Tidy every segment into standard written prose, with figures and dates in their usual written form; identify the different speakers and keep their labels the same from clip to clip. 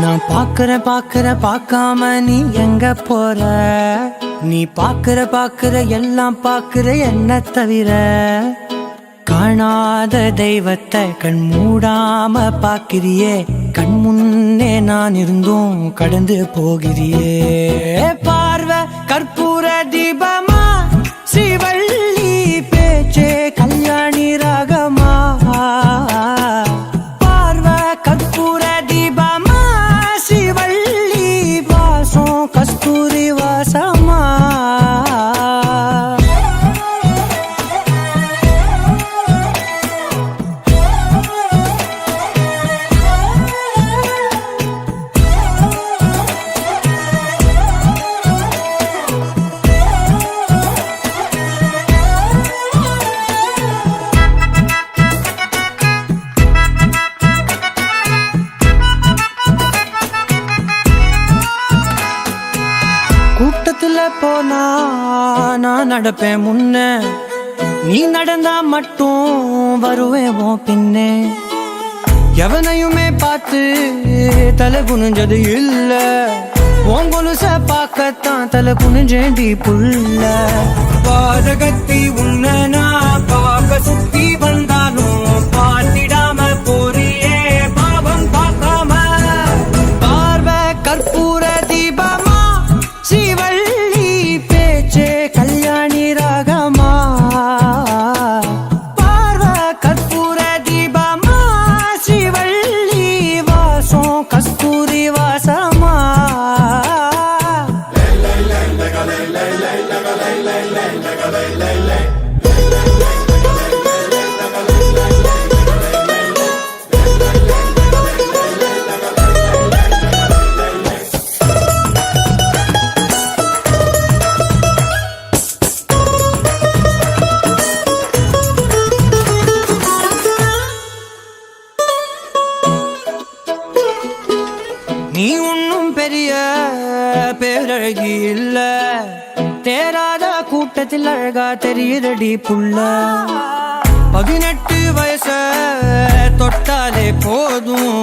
Speaker 1: நான் பார்க்காம நீ எங்க போற? நீ பார்க்கிற எல்லாம் பார்க்கிற என்ன தவிர. காணாத தெய்வத்தை கண் மூடாம பார்க்கிறியே, கண் முன்னே நான் இருந்தும் கடந்து போகிறியே. பார்வை கற்பூர தீபமா, ஸ்ரீவள்ளி பேச்சே கல்யாணி ராகமா. பார்வை கற்பூர தீபமா, ஸ்ரீவள்ளி வாசம் கஸ்தூரி வாசமா. கூட்டத்துல போனா நான் நடப்பேன் முன்ன, நீ நடந்தா மட்டும் வருவேன் உன் பின்னே. எவனையுமே பார்த்து தலை குனிஞ்சது இல்ல, உன் கொலுச பார்க்கத்தான் தலை குனிஞ்சேண்டி புள்ள. பாதகத்தி உன்ன நான் பார்க்க சுத்தி வந்தாலும் பார்த்திடாம போறியே பாவம் பார்க்காம. பார்வை கற்பூர தீபமா, ஸ்ரீவள்ளி பேச்சே கல்யாணி ராகமா. பார்வை கற்பூர தீபமா, ஸ்ரீவள்ளி வாசம் கஸ்தூரி வாசமா. நீ ஒன்னும் பெரிய பேரழகி இல்ல, தேராத கூட்டத்தில் அழகா தெரியுதடி புள்ள. 18 வயச தொட்டாலே போதும்,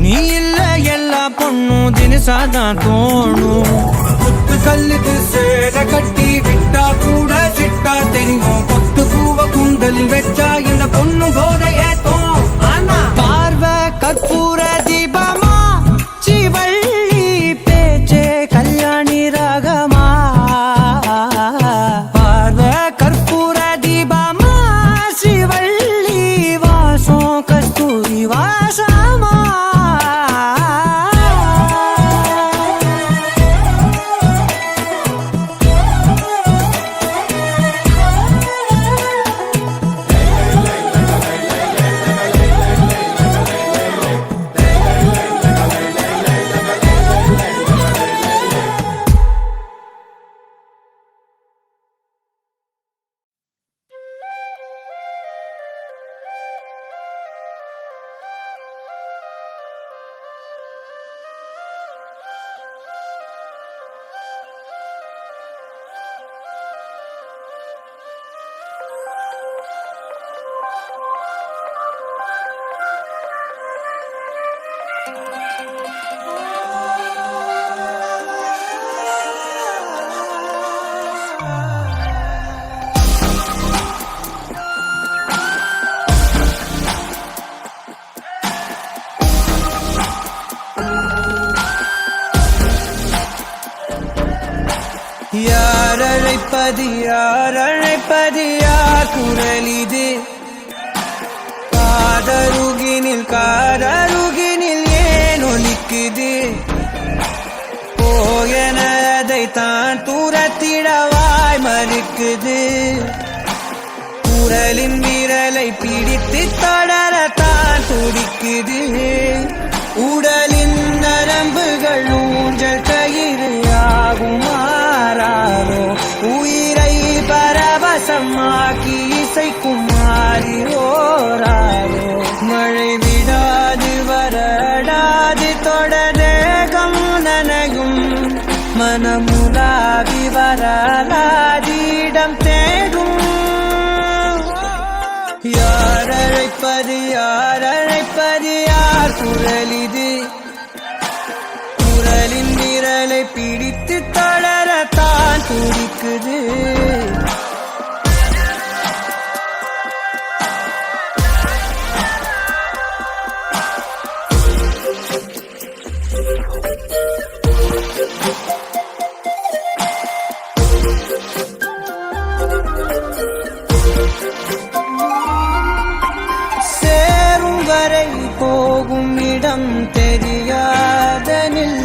Speaker 1: நீ இல்ல எல்லா பொண்ணும் தினசாதான் தோணும். கொத்து கல்லுக்கு சேர கட்டி விட்டா கூட சிட்டா தெரியும், கொத்து பூவ குண்டலில் வச்சா இந்த பொண்ணு போத ஏத்தோம். பார்வை கற்பூர தீபமா, ஸ்ரீவள்ளி பேச்சே கல்யாணி ராகமா. பார்வை கற்பூர தீபமா, ஸ்ரீவள்ளி வாசம் கஸ்தூரி வாசமா. யார் அழைப்பது யார் குரலிது? காதருகினில் ஏன் ஒலிக்குது? போயனதை தான் தூரத்திடவாய் மறுக்குது. குரலின் விரலை பிடித்து தொடரத்தான் துடிக்குது. உடலின் நரம்புகள் ஊஞ்சல் கயிறு ஆகுமாறாரோ, உயிரை பரவசமாக்கி இசைக்கும் மாறி ஓராரோ. மழை விடாது வரடாது தொடரேகம் நனையும், மனமுலாவி வரலாதிடம் தேடும். யார் அழைப்பது யார் குரலிது? மறுக்குது. சேரும் வரை போகும் இடம் தெரியாதனில்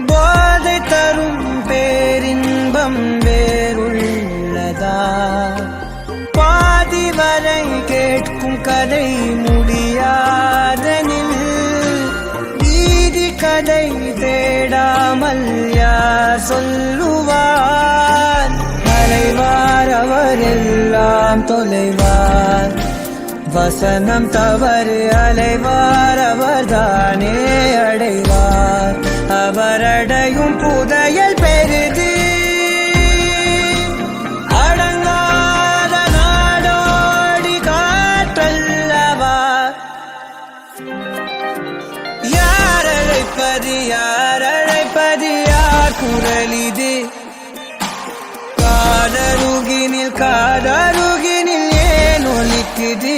Speaker 1: போதை தரும் பேரின்பம் வேறுள்ளதா? பாதி வரை கேட்கும் கதை முடியாதனில் வீதி கதை தேடாமல் யார் சொல்லுவார்? அலைவார் அவர் எல்லாம் தொலைவார், வசனம் தவறு அலைவார் அவர்தானே அடைவார். அவரடையும் புதையல் பெரிது, அடங்காத நாடோடி காற்றல்லவா. யார் அழைப்பது யார் அழைப்பது யார் குரலிது? காதருகினில் ஏன் ஒலிக்குது?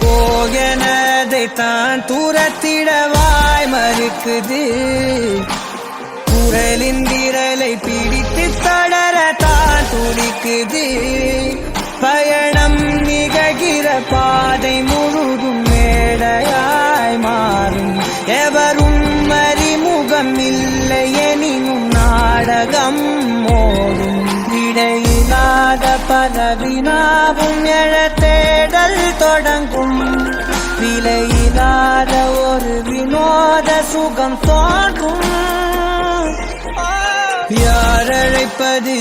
Speaker 1: போகனதை தான் தூரத்திடவாய் மறுக்குது. குரலின் விரலை பிடித்து தொடர தான் துடிக்குது. பயணம் நிகழ்கிற பாதை முழுதும் மேடையாய் மாறும். எவரும் அறிமுகம் இல்லை எனினும் நாடகம் மோதும். இடையில்லாத பதவினாவும் எழ தேடல் தொடங்கும். விலையில்லாத ஒரு வினோத சுகம் தோன்றும். யார் அழைப்பது